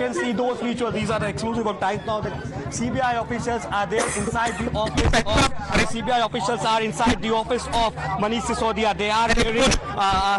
can see those visuals. These are the exclusive of Times now. The CBI officials are there inside the office of CBI officials are inside the office of Manish Sisodia. They are wearing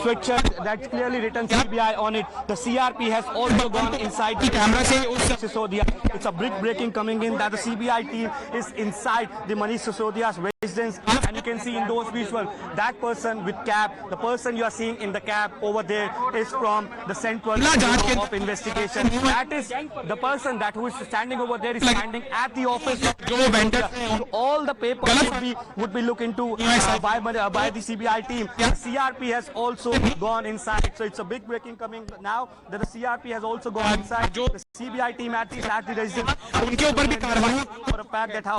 sweatshirt that's clearly written CBI on it. The CRP has also gone inside the camera Sisodia. It's a big breaking coming in that the CBI team is inside the Manish Sisodia's residence, and you can see in those visuals that person with cap, the person you are seeing in the cap over there is from the Central Bureau of Investigation. That is the person that who is standing over there is standing at the office of so all the papers would be looked into by the CBI team. The CRP has also gone inside, so it's a big breaking coming now that the CRP has also gone inside. The CBI team at the residence for a fact that how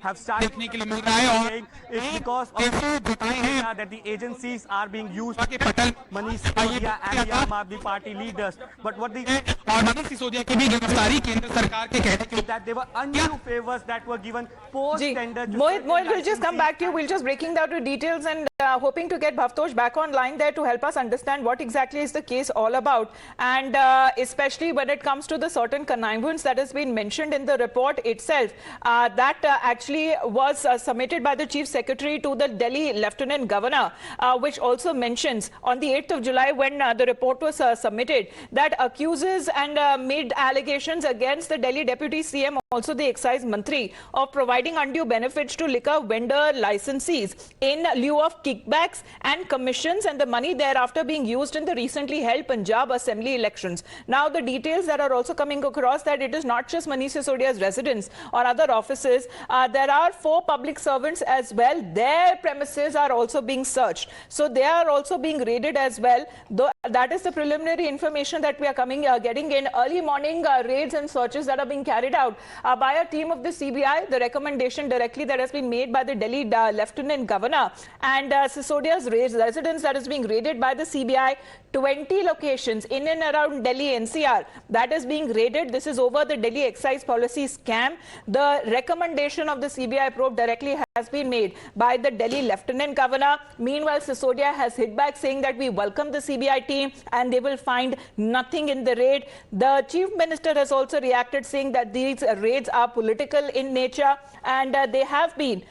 have started it's because of that the agencies are being used Manish Sisodia and the Aam Aadmi Party leaders. But what the Manish Sisodia की भी गिरफ्तारी केंद्र सरकार के कहने that there were undue favors that were given post tender. Mohit, we'll just come back to you. We'll just breaking down the details and hoping to get Bhavtosh back online there to help us understand what exactly is the case all about, and especially when it comes to the certain connivance that has been mentioned in the report itself that actually was submitted by the Chief Secretary to the Delhi Lieutenant Governor, which also mentions on the 8th of July when the report was submitted that accuses and made allegations against the Delhi Deputy CM, also the Excise Mantri, of providing undue benefits to liquor vendor licensees in lieu of kickbacks and commissions, and the money thereafter being used in the recently held Punjab Assembly elections. Now the details that are also coming across that it is not just Manish Sisodia's residence or other offices. There are 4 public servants as well. Their premises are also being searched. So they are also being raided as well. Though that is the preliminary information that we are getting in early morning raids and searches that are being carried out by a team of the CBI. The recommendation directly that has been made by the Delhi Lieutenant Governor and Sisodia's residence that is being raided by the CBI. 20 locations in and around Delhi NCR that is being raided. This is over the Delhi Excise Policy scam. The recommendation of the CBI probe directly has been made by the Delhi Lieutenant Governor. Meanwhile, Sisodia has hit back saying that we welcome the CBI team and they will find nothing in the raid. The Chief Minister has also reacted saying that these raids are political in nature, and they have been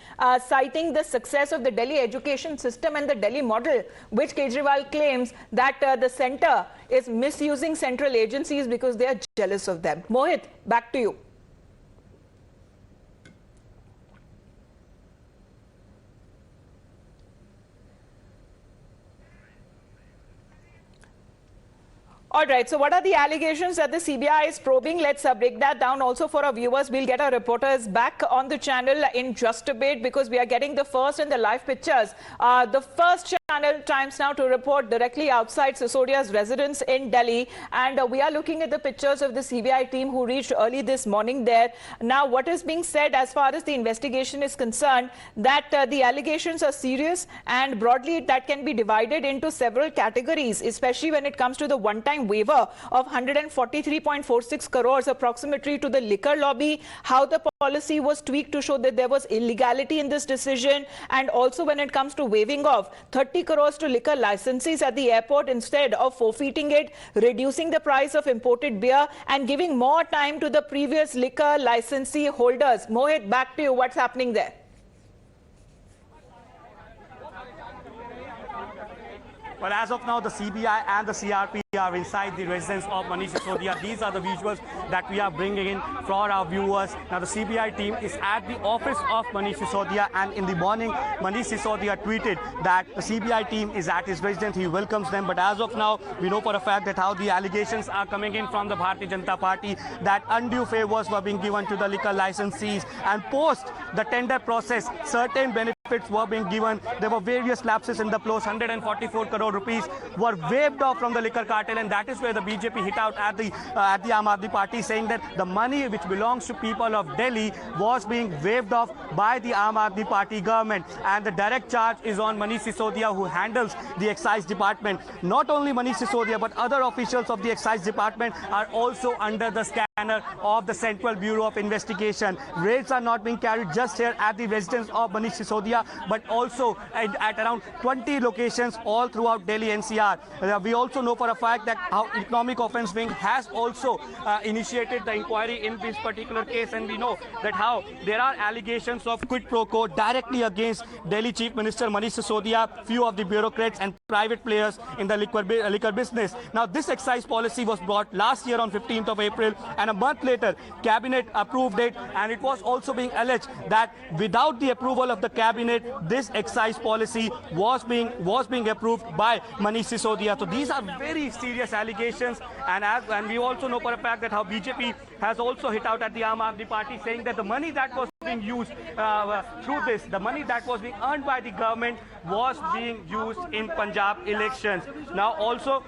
citing the success of the Delhi education system and the Delhi model, which Kejriwal claims that the centre is misusing central agencies because they are jealous of them. Mohit, back to you. All right, so what are the allegations that the CBI is probing? Let's break that down also for our viewers. We'll get our reporters back on the channel in just a bit because we are getting the first and the live pictures. The first channel Times Now to report directly outside Sisodia's residence in Delhi, and we are looking at the pictures of the CBI team who reached early this morning there. Now, what is being said as far as the investigation is concerned, that the allegations are serious and broadly that can be divided into several categories, especially when it comes to the one-time waiver of 143.46 crores approximately to the liquor lobby, how the policy was tweaked to show that there was illegality in this decision, and also when it comes to waiving off 30 crores to liquor licensees at the airport instead of forfeiting it, reducing the price of imported beer and giving more time to the previous liquor licensee holders. Mohit, back to you. What's happening there? Well, as of now, the CBI and the CRP are inside the residence of Manish Sisodia. These are the visuals that we are bringing in for our viewers. Now, the CBI team is at the office of Manish Sisodia, and in the morning, Manish Sisodia tweeted that the CBI team is at his residence. He welcomes them. But as of now, we know for a fact that how the allegations are coming in from the Bharatiya Janata Party that undue favors were being given to the liquor licensees, and post the tender process, certain benefits were being given. There were various lapses in the flows. 144 crore rupees were waived off from the liquor cartel, and that is where the BJP hit out at the Aam Aadmi Party, saying that the money which belongs to people of Delhi was being waived off by the Aam Aadmi Party government, and the direct charge is on Manish Sisodia, who handles the excise department. Not only Manish Sisodia, but other officials of the excise department are also under the scam. scanner of the Central Bureau of Investigation. Raids are not being carried just here at the residence of Manish Sisodia, but also at around 20 locations all throughout Delhi NCR. We also know for a fact that how Economic Offence Wing has also initiated the inquiry in this particular case, and we know that how there are allegations of quid pro quo directly against Delhi Chief Minister Manish Sisodia, few of the bureaucrats and private players in the liquor business. Now, this excise policy was brought last year on 15th of April, and a month later, Cabinet approved it, and it was also being alleged that without the approval of the Cabinet, this excise policy was being approved by Manish Sisodia. So these are very serious allegations, and we also know for a fact that how BJP has also hit out at the Aam Aadmi Party, saying that the money that was being used through this, the money that was being earned by the government was being used in Punjab elections. Now also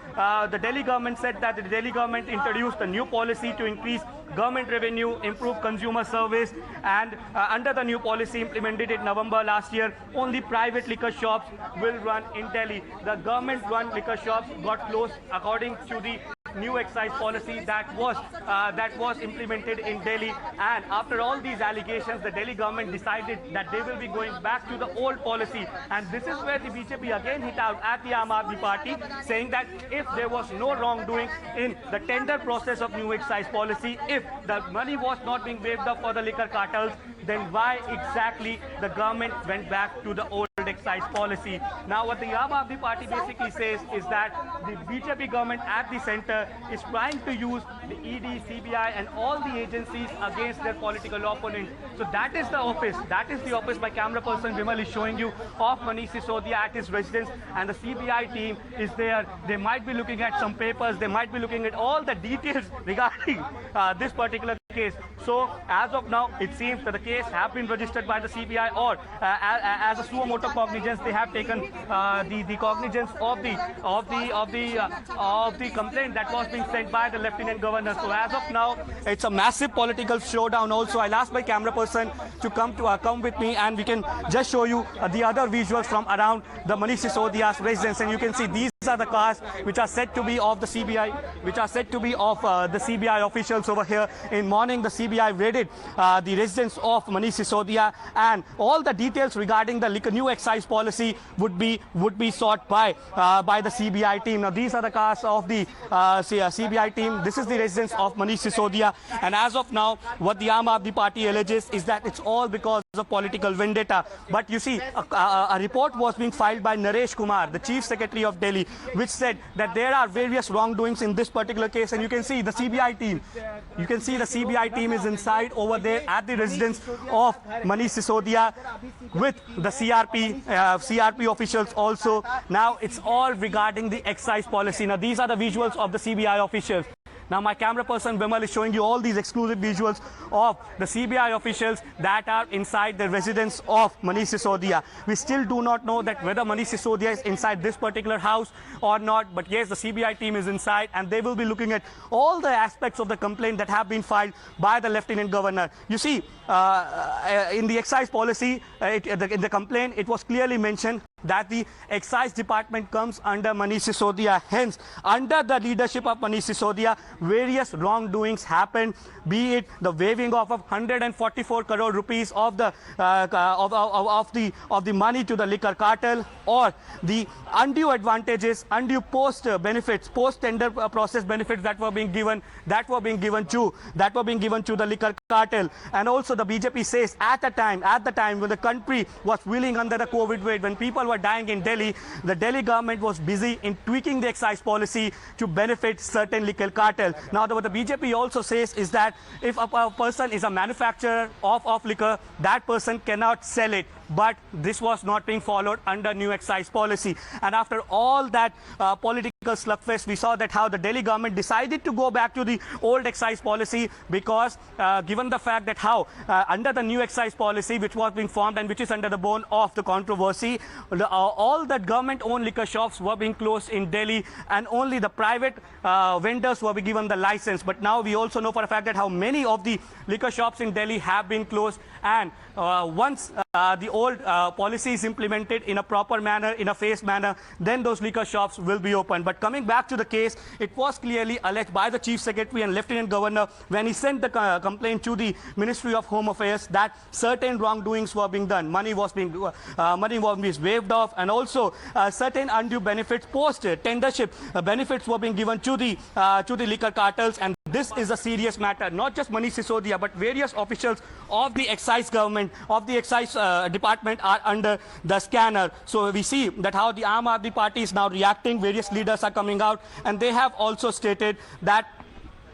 the Delhi government said that the Delhi government introduced a new policy to increase government revenue, improve consumer service, and under the new policy implemented in November last year, only private liquor shops will run in Delhi. The government-run liquor shops got closed according to the new excise policy that was implemented in Delhi. And after all these allegations, the Delhi government decided that they will be going back to the old policy. And this is where the BJP again hit out at the Aam Aadmi Party, saying that if there was no wrongdoing in the tender process of new excise policy, if the money was not being waived up for the liquor cartels, then why exactly the government went back to the old excise policy? Now, what the Aam Aadmi Party basically says is that the BJP government at the center is trying to use the ED, CBI and all the agencies against their political opponents. So that is the office. That is the office my camera person Vimal is showing you of Manish Sisodia at his residence, and the CBI team is there. They might be looking at some papers. They might be looking at all the details regarding this particular case. So as of now, it seems that the case have been registered by the CBI, or as a suo motu cognizance, they have taken the cognizance of the complaint that was being sent by the Lieutenant Governor. So as of now, it's a massive political showdown. Also, I'll ask my camera person to come with me, and we can just show you the other visuals from around the Manish Sisodia's residence, and you can see these are the cars which are said to be of the CBI, which are said to be of the CBI officials over here. In morning, the CBI raided the residence of Manish Sisodia, and all the details regarding the new excise policy would be sought by the CBI team. Now, these are the cars of the CBI team. This is the residence of Manish Sisodia, and as of now, what the Aam Aadmi Party alleges is that it's all because of political vendetta. But you see, a report was being filed by Naresh Kumar, the Chief Secretary of Delhi, which said that there are various wrongdoings in this particular case, and you can see the CBI team. You can see the CBI team is inside over there at the residence of Manish Sisodia with the CRP officials also. Now it's all regarding the excise policy. Now these are the visuals of the CBI officials. Now my camera person Vimal is showing you all these exclusive visuals of the CBI officials that are inside the residence of Manish Sisodia. We still do not know that whether Manish Sisodia is inside this particular house or not, but yes, the CBI team is inside, and they will be looking at all the aspects of the complaint that have been filed by the Lieutenant Governor. You see, in the excise policy, in the complaint, it was clearly mentioned that the excise department comes under Manish Sisodia. Hence, under the leadership of Manish Sisodia, various wrongdoings happened, be it the waiving off of 144 crore rupees of the money to the liquor cartel, or the undue advantages, undue post tender process benefits that were being given to the liquor cartel. And also the BJP says at the time when the country was reeling under the COVID wave, when people were dying in Delhi, the Delhi government was busy in tweaking the excise policy to benefit certain liquor cartel. Now what the BJP also says is that if a person is a manufacturer of liquor, that person cannot sell it. But this was not being followed under new excise policy. And after all that political slugfest, we saw that how the Delhi government decided to go back to the old excise policy, because given the fact that how under the new excise policy, which was being formed and which is under the bone of the controversy, all the government-owned liquor shops were being closed in Delhi, and only the private vendors were being given the license. But now we also know for a fact that how many of the liquor shops in Delhi have been closed, and once the old policy is implemented in a proper manner, in a phased manner, then those liquor shops will be open. But coming back to the case, it was clearly alleged by the Chief Secretary and Lieutenant Governor when he sent the complaint to the Ministry of Home Affairs that certain wrongdoings were being done. Money was being waived off, and also certain undue benefits, post-tendership benefits were being given to the liquor cartels. And this is a serious matter. Not just Manish Sisodia, but various officials of the excise government, of the excise department are under the scanner. So we see that how the Aam Aadmi Party is now reacting. Various leaders are coming out, and they have also stated that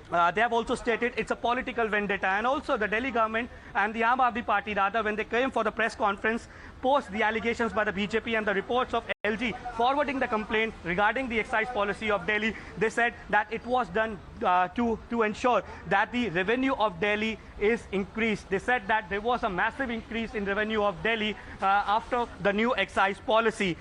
it's a political vendetta. And also the Delhi government and the Aam Aadmi Party, rather, when they came for the press conference post the allegations by the BJP and the reports of LG forwarding the complaint regarding the excise policy of Delhi, they said that it was done to ensure that the revenue of Delhi is increased. They said that there was a massive increase in revenue of Delhi after the new excise policy.